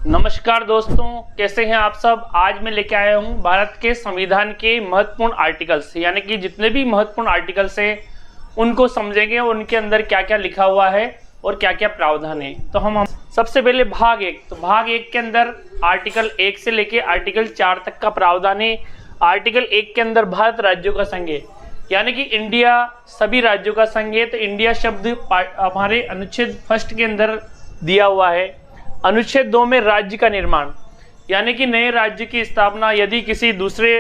नमस्कार दोस्तों, कैसे हैं आप सब। आज मैं लेके आया हूं भारत के संविधान के महत्वपूर्ण आर्टिकल्स, यानी कि जितने भी महत्वपूर्ण आर्टिकल्स हैं उनको समझेंगे और उनके अंदर क्या क्या लिखा हुआ है और क्या क्या प्रावधान है। तो हम सबसे पहले भाग 1। तो भाग 1 के अंदर आर्टिकल 1 से लेके आर्टिकल 4 तक का प्रावधान है। आर्टिकल 1 के अंदर भारत राज्यों का संघ है, यानी कि इंडिया सभी राज्यों का संघ है। तो इंडिया शब्द हमारे अनुच्छेद 1 के अंदर दिया हुआ है। अनुच्छेद 2 में राज्य का निर्माण, यानी कि नए राज्य की स्थापना। यदि किसी दूसरे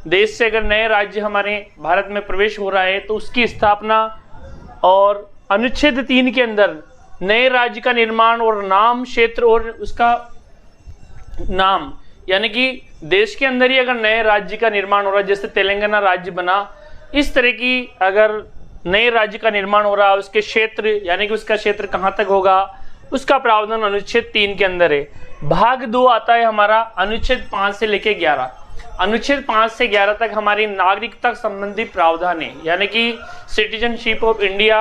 देश से अगर नए राज्य हमारे भारत में प्रवेश हो रहा है तो उसकी स्थापना। और अनुच्छेद 3 के अंदर नए राज्य का निर्माण और नाम, क्षेत्र और उसका नाम, यानी कि देश के अंदर ही अगर नए राज्य का निर्माण हो रहा है, जैसे तेलंगाना राज्य बना, इस तरह की अगर नए राज्य का निर्माण हो रहा है, उसके क्षेत्र, यानी कि उसका क्षेत्र कहाँ तक होगा, उसका प्रावधान अनुच्छेद 3 के अंदर है। भाग 2 आता है हमारा अनुच्छेद 5 से लेके 11। अनुच्छेद 5 से 11 तक हमारी नागरिकता संबंधी प्रावधान है, यानी कि सिटीजनशिप ऑफ इंडिया,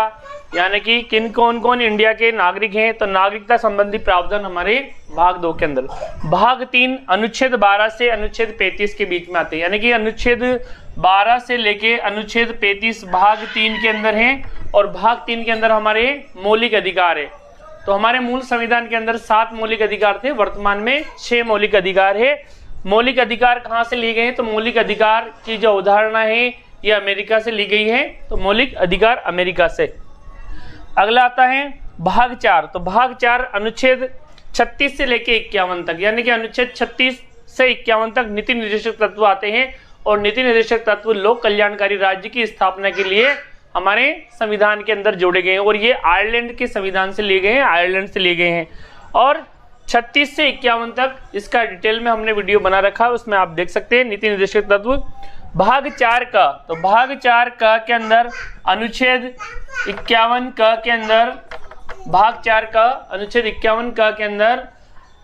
यानी कि किन कौन कौन इंडिया के नागरिक हैं। तो नागरिकता संबंधी प्रावधान हमारे भाग 2 के अंदर। भाग 3 अनुच्छेद 12 से अनुच्छेद 35 के बीच में आते हैं, यानी कि अनुच्छेद 12 से लेके अनुच्छेद 35 भाग 3 के अंदर है। और भाग 3 के अंदर हमारे मौलिक अधिकार है। तो हमारे मूल संविधान के अंदर 7 मौलिक अधिकार थे, वर्तमान में 6 मौलिक अधिकार है। मौलिक अधिकार कहाँ से लिए गए हैं? तो मौलिक अधिकार की जो उदाहरण है ये अमेरिका से ली गई है। तो मौलिक अधिकार अमेरिका से। अगला आता है भाग 4। तो भाग 4 अनुच्छेद 36 से लेके 51 तक, यानी कि अनुच्छेद 36 से 51 तक नीति निर्देशक तत्व आते हैं। और नीति निर्देशक तत्व लोक कल्याणकारी राज्य की स्थापना के लिए हमारे संविधान के अंदर जोड़े गए हैं। और ये आयरलैंड के संविधान से लिए गए हैं, आयरलैंड से लिए गए हैं। और 36 से 51 तक इसका डिटेल में हमने वीडियो बना रखा है, उसमें आप देख सकते हैं नीति निर्देशक तत्व। भाग 4 का, तो भाग 4 का के अंदर अनुच्छेद 51 का के अंदर, भाग 4 का अनुच्छेद 51 का के अंदर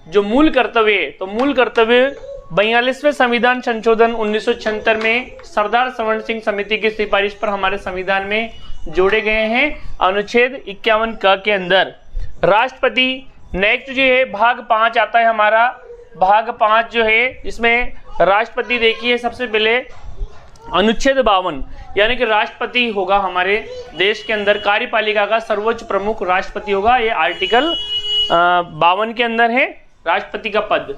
जो मूल कर्तव्य है, तो मूल कर्तव्य 42वें संविधान संशोधन 1976 में सरदार सवर्ण सिंह समिति की सिफारिश पर हमारे संविधान में जोड़े गए हैं। अनुच्छेद 51 क के अंदर राष्ट्रपति। नेक्स्ट जो है भाग 5 आता है हमारा। भाग 5 जो है इसमें राष्ट्रपति देखिए सबसे पहले अनुच्छेद 52, यानी कि राष्ट्रपति होगा हमारे देश के अंदर, कार्यपालिका का सर्वोच्च प्रमुख राष्ट्रपति होगा। ये आर्टिकल 52 के अंदर है राष्ट्रपति का पद।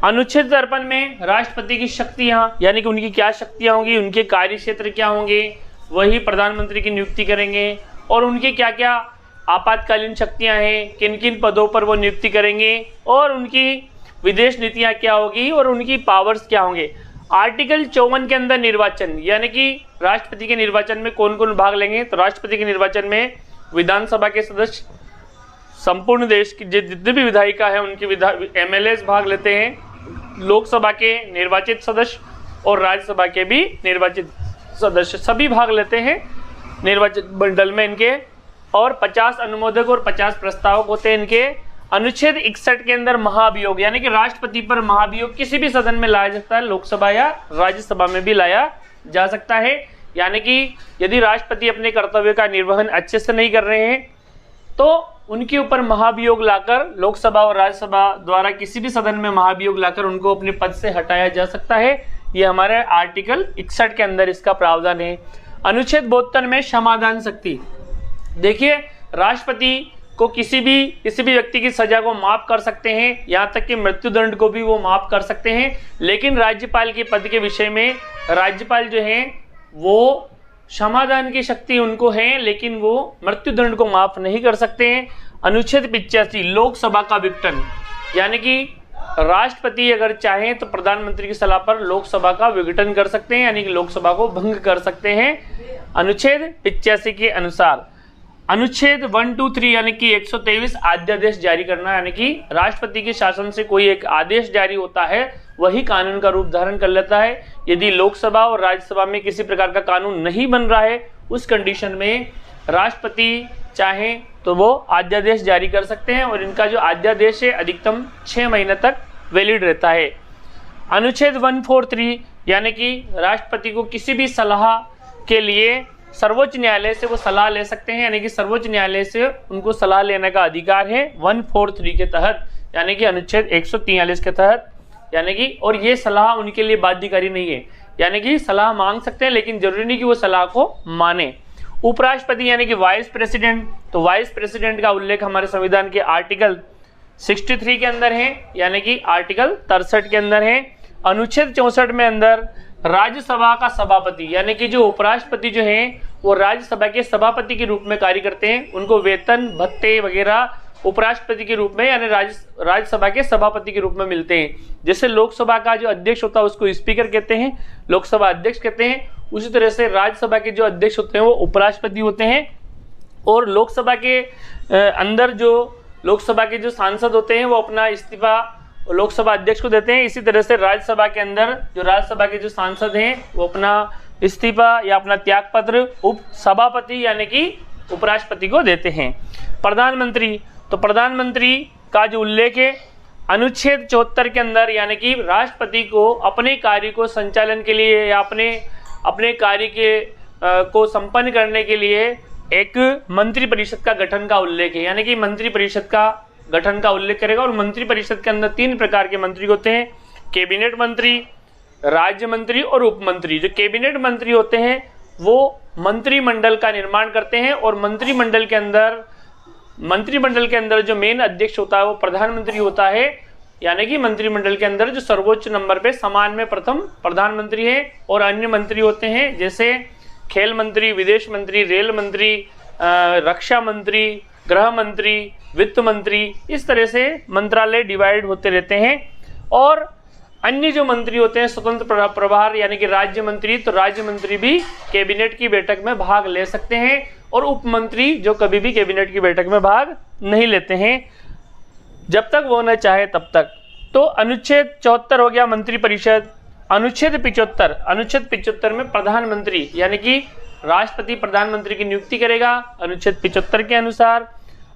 अनुच्छेद 53 में राष्ट्रपति की शक्तियां, यानी कि उनकी क्या शक्तियां होंगी, उनके कार्य क्षेत्र क्या होंगे, वही प्रधानमंत्री की नियुक्ति करेंगे। और उनके क्या क्या आपातकालीन शक्तियां हैं, किन किन पदों पर वो नियुक्ति करेंगे, और उनकी विदेश नीतियां क्या होगी, और उनकी पावर्स क्या होंगे। आर्टिकल 54 के अंदर निर्वाचन, यानी कि राष्ट्रपति के निर्वाचन में कौन कौन भाग लेंगे। तो राष्ट्रपति के निर्वाचन में विधानसभा के सदस्य, संपूर्ण देश की जितने भी विधायिका है उनके MLAs भाग लेते हैं, लोकसभा के निर्वाचित सदस्य और राज्यसभा के भी निर्वाचित सदस्य सभी भाग लेते हैं निर्वाचित मंडल में इनके। और 50 अनुमोदक और 50 प्रस्तावक होते हैं इनके। अनुच्छेद 61 के अंदर महाभियोग, यानी कि राष्ट्रपति पर महाभियोग किसी भी सदन में लाया जाता है, लोकसभा या राज्यसभा में भी लाया जा सकता है। यानी कि यदि राष्ट्रपति अपने कर्तव्य का निर्वहन अच्छे से नहीं कर रहे हैं तो उनके ऊपर महाभियोग लाकर, लोकसभा और राज्यसभा द्वारा किसी भी सदन में महाभियोग लाकर उनको अपने पद से हटाया जा सकता है। ये हमारे आर्टिकल 61 के अंदर इसका प्रावधान है। अनुच्छेद 72 में क्षमादान शक्ति। देखिए, राष्ट्रपति को किसी भी व्यक्ति की सजा को माफ कर सकते हैं, यहाँ तक कि मृत्युदंड को भी वो माफ कर सकते हैं। लेकिन राज्यपाल के पद के विषय में राज्यपाल जो है वो क्षमादान की शक्ति उनको है, लेकिन वो मृत्युदंड को माफ नहीं कर सकते हैं। अनुच्छेद 85 लोकसभा का विघटन, यानी कि राष्ट्रपति अगर चाहें तो प्रधानमंत्री की सलाह पर लोकसभा का विघटन कर सकते हैं, यानी कि लोकसभा को भंग कर सकते हैं अनुच्छेद 85 के अनुसार। अनुच्छेद 1, 2, 3 यानी कि 123 अध्यादेश जारी करना, यानी कि राष्ट्रपति के शासन से कोई एक आदेश जारी होता है वही कानून का रूप धारण कर लेता है। यदि लोकसभा और राज्यसभा में किसी प्रकार का कानून नहीं बन रहा है, उस कंडीशन में राष्ट्रपति चाहे तो वो अध्यादेश जारी कर सकते हैं। और इनका जो अध्यादेश है अधिकतम 6 महीने तक वैलिड रहता है। अनुच्छेद 143 यानी कि राष्ट्रपति को किसी भी सलाह के लिए सर्वोच्च न्यायालय से वो सलाह ले सकते हैं, यानी कि सर्वोच्च न्यायालय से उनको सलाह लेने का अधिकार है 143 के तहत। यानी कि अनुच्छेद 143 के तहत, यानी कि और ये सलाह उनके लिए बाध्यकारी नहीं है, यानी कि सलाह मांग सकते हैं लेकिन जरूरी नहीं कि वो सलाह को माने। उपराष्ट्रपति यानी कि वाइस प्रेसिडेंट, तो वाइस प्रेसिडेंट का उल्लेख हमारे संविधान के आर्टिकल 63 के अंदर है, यानी कि आर्टिकल 63 के अंदर है। अनुच्छेद 64 में अंदर राज्यसभा का सभापति यानी कि जो उपराष्ट्रपति जो हैं वो राज्यसभा के सभापति के रूप में कार्य करते हैं, उनको वेतन भत्ते वगैरह उपराष्ट्रपति के रूप में यानी राज्यसभा के सभापति के रूप में मिलते हैं। जैसे लोकसभा का जो अध्यक्ष होता है उसको स्पीकर कहते हैं, लोकसभा अध्यक्ष कहते हैं, उसी तरह से राज्यसभा के जो अध्यक्ष होते हैं वो उपराष्ट्रपति होते हैं। और लोकसभा के अंदर जो लोकसभा के जो सांसद होते हैं वो अपना इस्तीफा लोकसभा अध्यक्ष को देते हैं। इसी तरह से राज्यसभा के अंदर जो राज्यसभा के जो सांसद हैं वो अपना इस्तीफा या अपना त्यागपत्र उप सभापति यानी कि उपराष्ट्रपति को देते हैं। प्रधानमंत्री, तो प्रधानमंत्री का जो उल्लेख है अनुच्छेद 74 के अंदर, यानी कि राष्ट्रपति को अपने कार्य को संचालन के लिए या अपने कार्य के को संपन्न करने के लिए एक मंत्री परिषद का गठन का उल्लेख है, यानी कि मंत्री परिषद का गठन का उल्लेख करेगा। और मंत्री परिषद के अंदर 3 प्रकार के मंत्री होते हैं, कैबिनेट मंत्री, राज्य मंत्री और उप मंत्री। जो कैबिनेट मंत्री होते हैं वो मंत्रिमंडल का निर्माण करते हैं और मंत्रिमंडल के अंदर जो मेन अध्यक्ष होता है वो प्रधानमंत्री होता है, यानी कि मंत्रिमंडल के अंदर जो सर्वोच्च नंबर पे समान में प्रथम प्रधानमंत्री है। और अन्य मंत्री होते हैं जैसे खेल मंत्री, विदेश मंत्री, रेल मंत्री, रक्षा मंत्री, गृह मंत्री, वित्त मंत्री, इस तरह से मंत्रालय डिवाइड होते रहते हैं। और अन्य जो मंत्री होते हैं स्वतंत्र प्रभार यानी कि राज्य मंत्री, तो राज्य मंत्री भी कैबिनेट की बैठक में भाग ले सकते हैं और उप मंत्री जो कभी भी कैबिनेट की बैठक में भाग नहीं लेते हैं जब तक वो न चाहे तब तक। तो अनुच्छेद 74 हो गया मंत्री परिषद। अनुच्छेद 75 में प्रधानमंत्री यानी कि राष्ट्रपति प्रधानमंत्री की नियुक्ति करेगा अनुच्छेद 75 के अनुसार।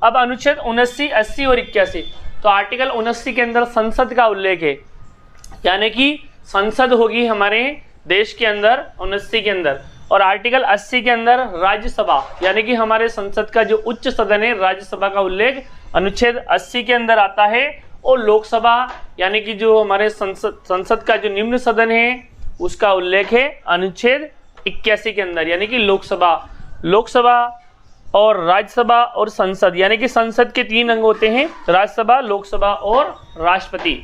अब अनुच्छेद 79, 80 और 81, तो आर्टिकल 79 के अंदर संसद का उल्लेख है, यानी कि संसद होगी हमारे देश के अंदर 79 के अंदर। और आर्टिकल 80 के अंदर राज्यसभा यानी कि हमारे संसद का जो उच्च सदन है राज्यसभा का उल्लेख अनुच्छेद 80 के अंदर आता है। और लोकसभा यानी कि जो हमारे संसद का जो निम्न सदन है उसका उल्लेख है अनुच्छेद 81 के अंदर, यानी कि लोकसभा और राज्यसभा और संसद, यानी कि संसद के 3 अंग होते हैं, राज्यसभा, लोकसभा और राष्ट्रपति,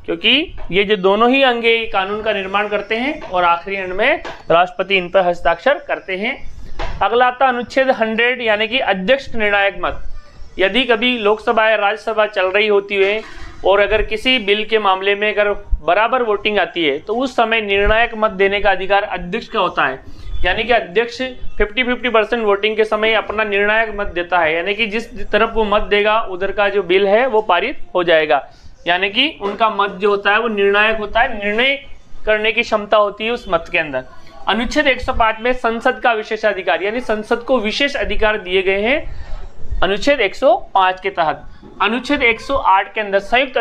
क्योंकि ये जो दोनों ही अंग कानून का निर्माण करते हैं और आखिरी अंग में राष्ट्रपति इन पर हस्ताक्षर करते हैं। अगला आता अनुच्छेद 100 यानी कि अध्यक्ष निर्णायक मत। यदि कभी लोकसभा या राज्यसभा चल रही होती है और अगर किसी बिल के मामले में अगर बराबर वोटिंग आती है तो उस समय निर्णायक मत देने का अधिकार अध्यक्ष का होता है, यानी कि अध्यक्ष 50-50% वोटिंग के समय अपना निर्णायक मत देता है, यानी कि जिस तरफ वो मत देगा उधर का जो बिल है वो पारित हो जाएगा, यानी कि उनका मत जो होता है वो निर्णायक होता है, निर्णय करने की क्षमता होती है उस मत के अंदर। अनुच्छेद 105 में संसद का विशेषाधिकार यानी संसद को विशेष अधिकार दिए गए हैं अनुच्छेद 105 के तहत। अनुच्छेद 108 के अंदर संयुक्त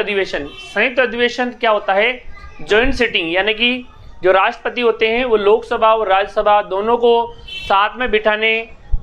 अधिवेशन क्या होता है? जॉइंट सिटिंग, यानी कि जो राष्ट्रपति होते हैं वो लोकसभा और राज्यसभा दोनों को साथ में बिठाने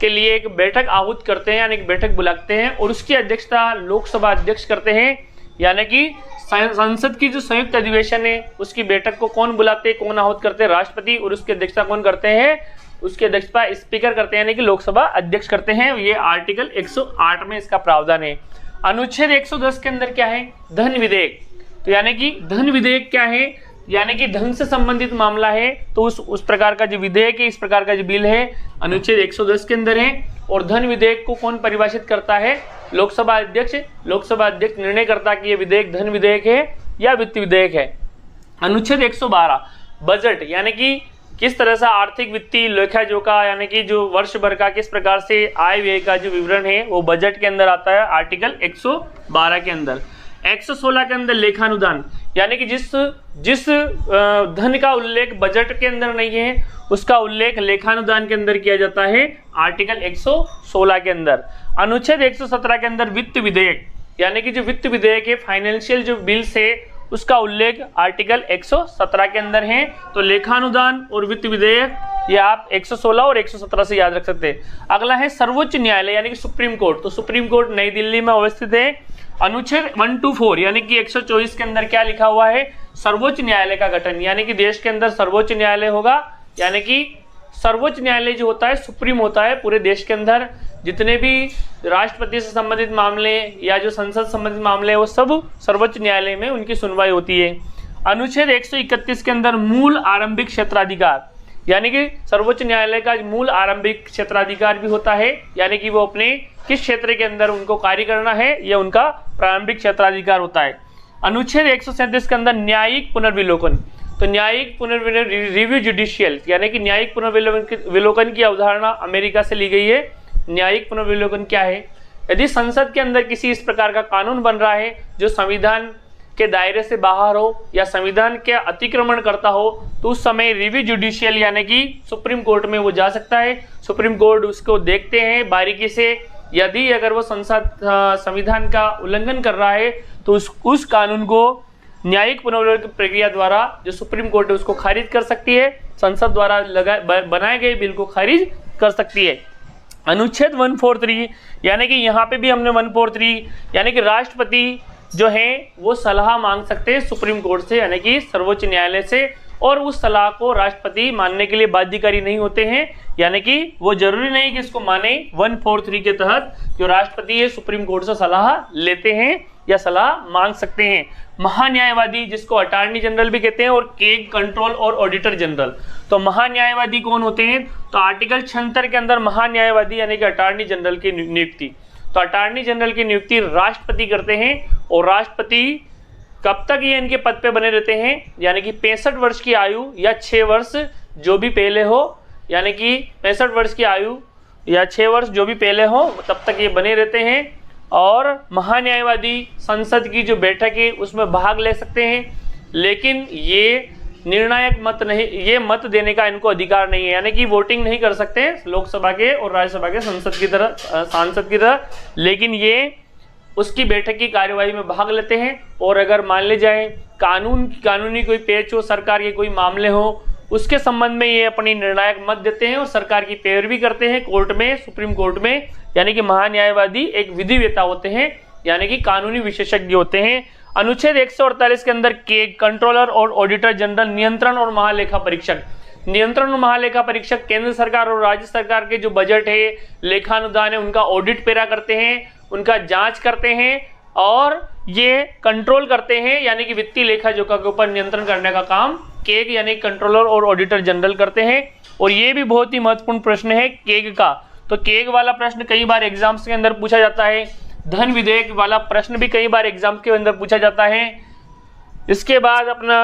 के लिए एक बैठक आहूत करते हैं, यानी कि बैठक बुलाते हैं और उसकी अध्यक्षता लोकसभा अध्यक्ष करते हैं, यानी कि संसद की जो संयुक्त अधिवेशन है उसकी बैठक को कौन बुलाते हैं, कौन आहूत करते हैं? राष्ट्रपति। और उसकी अध्यक्षता कौन करते हैं? उसकी अध्यक्षता स्पीकर करते हैं, यानी कि लोकसभा अध्यक्ष करते हैं। ये आर्टिकल 108 में इसका प्रावधान है। अनुच्छेद 110 के अंदर क्या है? धन विधेयक। तो यानी कि धन विधेयक क्या है? यानी कि धन से संबंधित मामला है, तो उस प्रकार का जो विधेयक है, इस प्रकार का जो बिल है अनुच्छेद 110 के अंदर है। और धन विधेयक को कौन परिभाषित करता है? लोकसभा अध्यक्ष। लोकसभा अध्यक्ष निर्णय करता है कि ये विधेयक धन विधेयक है या वित्त विधेयक है। अनुच्छेद 112 बजट, यानी कि किस तरह से आर्थिक वित्तीय लेखा जोखा, यानी कि जो वर्ष भर का किस प्रकार से आय व्यय का जो विवरण है वो बजट के अंदर आता है आर्टिकल 112 के अंदर। 116 के अंदर लेखानुदान, यानी कि जिस धन का उल्लेख बजट के अंदर नहीं है उसका उल्लेख लेखानुदान के अंदर किया जाता है आर्टिकल 116 के अंदर। अनुच्छेद 117 के अंदर वित्त विधेयक, यानी कि जो वित्त विधेयक है फाइनेंशियल जो बिल्स है उसका उल्लेख आर्टिकल 117 के अंदर है। तो लेखानुदान और वित्त विधेयक ये आप 116 और 117 से याद रख सकते हैं। अगला है सर्वोच्च न्यायालय, यानी कि सुप्रीम कोर्ट। तो सुप्रीम कोर्ट नई दिल्ली में अवस्थित है। अनुच्छेद 124 यानी कि 124 के अंदर क्या लिखा हुआ है, सर्वोच्च न्यायालय का गठन, यानी कि देश के अंदर सर्वोच्च न्यायालय होगा, यानी कि सर्वोच्च न्यायालय जो होता है सुप्रीम होता है पूरे देश के अंदर। जितने भी राष्ट्रपति से संबंधित मामले या जो संसद संबंधित मामले हैं वो सब सर्वोच्च न्यायालय में उनकी सुनवाई होती है। अनुच्छेद 131 के अंदर मूल आरंभिक क्षेत्राधिकार, यानी कि सर्वोच्च न्यायालय का मूल आरंभिक क्षेत्राधिकार भी होता है, यानी कि वो अपने किस क्षेत्र के अंदर उनको कार्य करना है यह उनका प्रारंभिक क्षेत्राधिकार होता है। अनुच्छेद 137 के अंदर न्यायिक पुनर्विलोकन, तो न्यायिक पुनर्विलोकन रिव्यू जुडिशियल, यानी कि न्यायिक पुनर्विलोकन की अवधारणा अमेरिका से ली गई है। न्यायिक पुनर्विलोकन क्या है, यदि संसद के अंदर किसी इस प्रकार का कानून बन रहा है जो संविधान के दायरे से बाहर हो या संविधान के अतिक्रमण करता हो, तो उस समय रिव्यू जुडिशियल यानी कि सुप्रीम कोर्ट में वो जा सकता है। सुप्रीम कोर्ट उसको देखते हैं बारीकी से, यदि अगर वो संविधान का उल्लंघन कर रहा है तो उस कानून को न्यायिक पुनर्विलोकन प्रक्रिया द्वारा जो सुप्रीम कोर्ट है उसको खारिज कर सकती है, संसद द्वारा बनाए गए बिल को खारिज कर सकती है। अनुच्छेद 143 यानी कि यहाँ पे भी हमने 143 यानी कि राष्ट्रपति जो है वो सलाह मांग सकते हैं सुप्रीम कोर्ट से, यानी कि सर्वोच्च न्यायालय से, और उस सलाह को राष्ट्रपति मानने के लिए बाध्यकारी नहीं होते हैं, यानी कि वो जरूरी नहीं कि इसको माने। 143 के तहत जो राष्ट्रपति है सुप्रीम कोर्ट से सलाह लेते हैं या सलाह मांग सकते हैं। महान्यायवादी जिसको अटॉर्नी जनरल भी कहते हैं और केग, कंट्रोल और ऑडिटर जनरल, तो महान्यायवादी कौन होते हैं, तो आर्टिकल 76 के अंदर महान्यायवादी यानी कि अटॉर्नी जनरल की नियुक्ति, तो अटॉर्नी जनरल की नियुक्ति राष्ट्रपति करते हैं और राष्ट्रपति कब तक ये इनके पद पे बने रहते हैं, यानी कि 65 वर्ष की आयु या 6 वर्ष जो भी पहले हो, यानी कि 65 वर्ष की आयु या 6 वर्ष जो भी पहले हो तब तक ये बने रहते हैं। और महान्यायवादी संसद की जो बैठक है उसमें भाग ले सकते हैं, लेकिन ये निर्णायक मत नहीं, ये मत देने का इनको अधिकार नहीं है, यानी कि वोटिंग नहीं कर सकते लोकसभा के और राज्यसभा के सांसद की तरह, लेकिन ये उसकी बैठक की कार्यवाही में भाग लेते हैं। और अगर मान ले जाए कानूनी कोई पेच हो, सरकार के कोई मामले हो, उसके संबंध में ये अपनी निर्णायक मत देते हैं और सरकार की पैरवी करते हैं कोर्ट में, सुप्रीम कोर्ट में, यानी कि महान्यायवादी एक विधिवेता होते हैं, यानी कि कानूनी विशेषज्ञ होते हैं। अनुच्छेद 148 के अंदर केग, कंट्रोलर और ऑडिटर जनरल, नियंत्रण और महालेखा परीक्षक, नियंत्रण और महालेखा परीक्षक केंद्र सरकार और राज्य सरकार के जो बजट है, लेखानुदान है, उनका ऑडिट पेरा करते हैं, उनका जांच करते हैं और ये कंट्रोल करते हैं, यानी कि वित्तीय लेखा जोखा के ऊपर नियंत्रण करने का काम केग यानी कंट्रोलर और ऑडिटर जनरल करते हैं। और ये भी बहुत ही महत्वपूर्ण प्रश्न है केग का, तो केग वाला प्रश्न कई बार एग्जाम्स के अंदर पूछा जाता है, धन विधेयक वाला प्रश्न भी कई बार एग्जाम के अंदर पूछा जाता है। इसके बाद अपना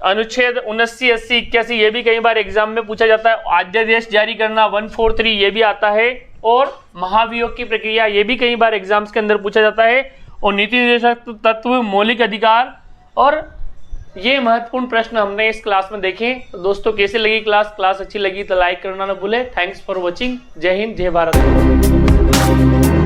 अनुच्छेद 79, 80, 81 ये भी कई बार एग्जाम में पूछा जाता है। अध्यादेश जारी करना 143 ये भी आता है, और महाभियोग की प्रक्रिया ये भी कई बार एग्जाम्स के अंदर पूछा जाता है, और नीति निर्देशक तत्व, मौलिक अधिकार, और ये महत्वपूर्ण प्रश्न हमने इस क्लास में देखे। तो दोस्तों कैसे लगी क्लास अच्छी लगी तो लाइक करना ना भूले। Thanks for watching. जय हिंद, जय भारत।